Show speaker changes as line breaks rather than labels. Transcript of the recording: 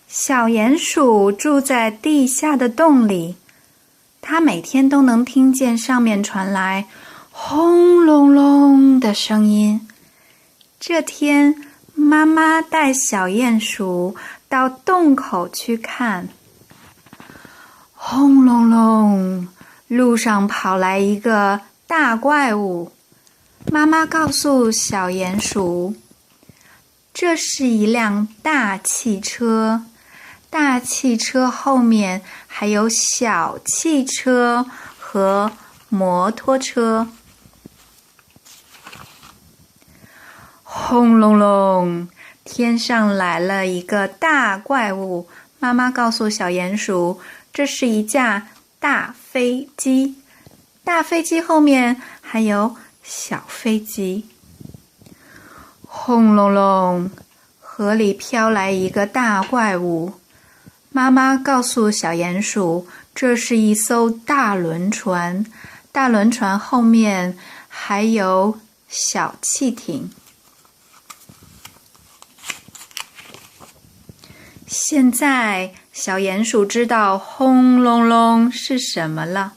小鼹鼠住在地下的洞里，它每天都能听见上面传来轰隆隆的声音。这天，妈妈带小鼹鼠到洞口去看。轰隆隆，路上跑来一个大怪物。妈妈告诉小鼹鼠，这是一辆大汽车，大汽车后面还有小汽车和摩托车。轰隆隆，天上来了一个大怪物。妈妈告诉小鼹鼠，这是一架大飞机，大飞机后面还有小飞机。轰隆隆，河里飘来一个大怪物。妈妈告诉小鼹鼠，这是一艘大轮船，大轮船后面还有小汽艇。现在小鼹鼠知道轰隆隆是什么了。